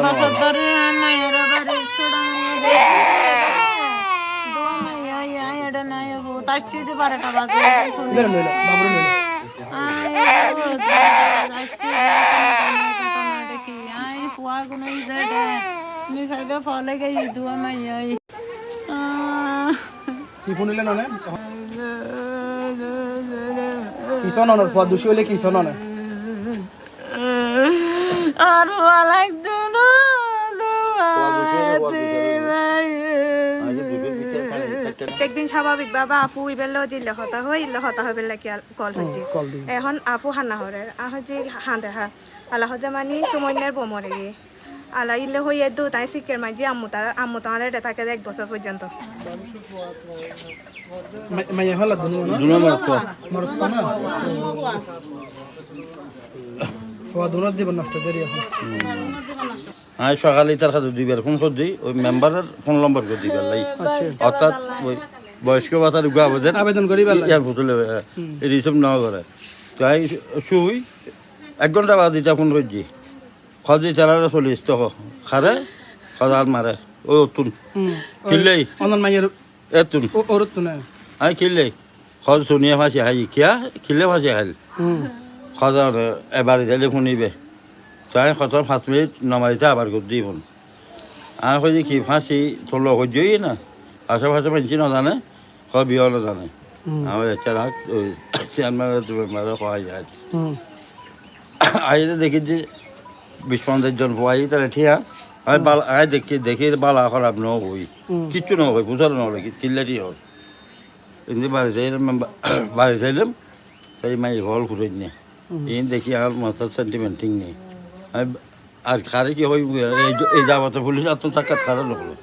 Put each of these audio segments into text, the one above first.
বছর ধরে মায়ের বাড়ি ছোড়া এটা নাই আসছি যে 12টা বাজে দেখি আই পুয়া কোনো নি খাইবে ফলে গেই দুয়া মাই কি ফোন নিলে না কিসন অনর ফুয়া দুশি হইলে কিসন অনে আর লাগতো না একদিন স্বাভাবিক বাবা আপু ইবেল জিল্লে হতা হই ইল্লে হতা হবে লাগি কল হচ্ছে এখন আপু হান্না হরে আহজি হাঁদে হা আল্লাহ জামানি সুমনের বোমরে গিয়ে আল্লাহ ইল্লে হইয়ে দু তাই শিখের মাঝি আম্মু তাঁর এটা থাকে 1 বছর পর্যন্ত মাইয়া হলা দুনো মরত না ফুয়া দুনো জীবন নষ্ট করি এখন আজ সকালে তার কাছে দিবার ফোন করে দিই ওই মেম্বারের ফোন নম্বর করে দিবার লাই অর্থাৎ ওই বয়স্ক ভাতার আবেদন করিবার ইয়ার ফুটলে রিসিভ না করে তাই শুই 1 ঘন্টা বাদ দিতে ফোন করছি খজি চালারে 40 টাকা খারে খজাল মারে ও তুন কিল্লেই অনন মাইয়ের এতুন ওরত না আই কিল্লেই খজ শুনিয়ে ফাঁসি হাই কিয়া কিল্লে ফাঁসি হাইল খজার এবারে যাইলে শুনিবে তাই 5 মিনিট নমাইতে আবার করে দিই ফোন আর কই কি ফাঁসি তোর লোক হইজই না আশেপাশে মানছি না জানে বিও না জানে আমার চারা ওই চেয়ারম্যানের মারা খাওয়াই যায় আইলে দেখি যে 20-50 জন পোয়াই তাহলে ঠিক আই দেখি বালা খারাপ ন হই কিচ্ছু ন হয় বুঝার ন হলে কিল্লাটি হয় এমনি বাড়ি যাইলাম সেই মাই হল ঘুরে নিয়ে এই দেখি আর মাথার সেন্টিমেন্টিং নেই আর খারে কি হয় এই যাবতে পুলিশ আত্মসাক্ষাৎ খারে নহলো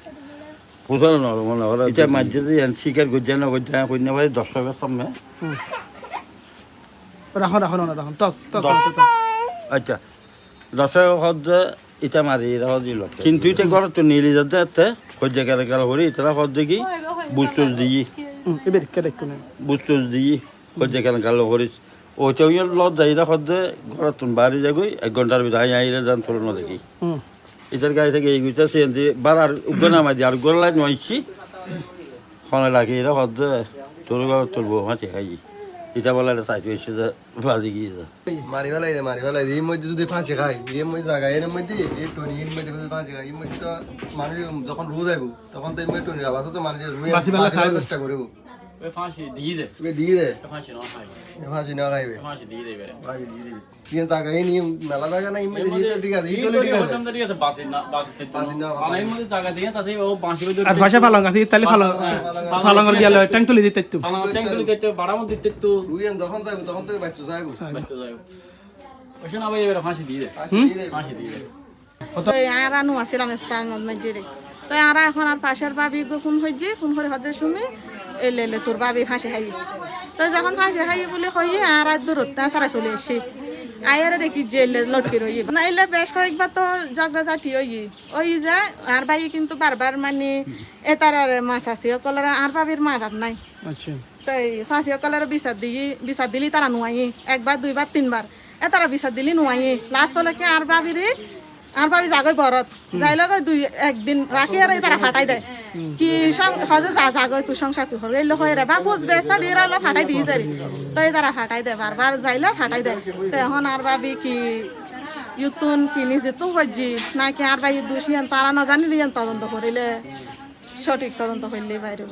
বুঝার নহলো মনে হলো এটা মাঝে যে শিকার করছে না করছে কন্যা ভাই 10 টাকার সামনে রাখো না রাখো আচ্ছা 10 টাকা হদ এটা মারি রাখো দিল কিন্তু এটা ঘর তো নিলি যাতে এতে কজ্জা গেলে করি এটা হদ কি বুস্তুস দিই এবার কেটে কোনে বুস্তুস দিই কজ্জা গেলে করিস ওইটা লত যাই হদে ঘর তুমি বাড়ি যাগই 1 ঘন্টার ভিতরে আইলে যান তোর না দেখি এটার গায়ে থেকে এই গুছা সেন্দি বাড়ার উগ্র নামাই দিয়ে আর গোল্লাই নইছি ফোনে লাগিয়ে হদে তোর তোর বউ হাতে খাই এটা বলে চাইতে এসে বাজি গিয়ে মারি ফেলাই এই মধ্যে যদি ফাঁসি খাই এই মধ্যে জায়গা এর মধ্যে এই টনি এর মধ্যে ফাঁসি খাই এই মধ্যে তো মানুষ যখন রোদ আইব তখন তো এই মধ্যে টনি আবাস তো মানুষ চেষ্টা করব ফাঁসি দিয়ে দে ফাঁসি না খাইবে ফাঁসি দিয়ে দেবে তিন জায়গা এই নিয়ে মেলা জায়গা না এই মধ্যে দিতে ঠিক আছে ঠিক আছে বাসি না এর মধ্যে জায়গা দিয়ে তাতে ও বাঁশি আর ভাষা ফালং আছে তাহলে ফালংর গিয়া ট্যাঙ্ক তুলি দিতে তো ট্যাঙ্ক তুলি দিতে বাড়ামো দিতে তো রুইন যখন যাইব তখন তো বাইস্ত যাইব ওশন আবার এবারে ফাঁসি দিয়ে দে ফাঁসি দিয়ে দে আর আনু আসিলাম স্থান মধ্যে তো আর এখন আর পাশের বাবি ফোন হইছে ফোন করে হদে শুনে এলে তোর বাবি ফাঁসি খাই তো যখন ফাঁসি খাই বলে হইয়ে আর দূরত সারা চলে এসে আয়ারে দেখি জেলে লটকে রই না এলে বেশ কয়েকবার তো ঝগড়া ঝাঁটি ওই যায় আর ভাই কিন্তু বারবার মানে এটার মাছ আছে কলার আর বাবির মা বাপ নাই তাই শাশি কলার বিচার দিলি তারা নোয়াই 1 বার 2 বার 3 বার এটারা বিচার দিলি নোয়াই লাস্ট হলে কি আর বাবিরে আর ভাবি জাগই বরত যাই লগে 1 দিন রাখি আর তারা ফাটাই দেয় কি হজে জাগই তুই সংসার তুই হলে এলো হয় রে বা বুঝ বেস্তা দিয়ে রাখলো ফাটাই দিয়ে যাই তো তারা ফাটাই দেয় বারবার যাইলো ফাটাই দেয় তো এখন আর ভাবি কি ইউতুন কি নিজে তো হজি নাকি আর ভাই দোষী তারা না জানিলে তদন্ত করিলে সঠিক তদন্ত হইলে বাইরে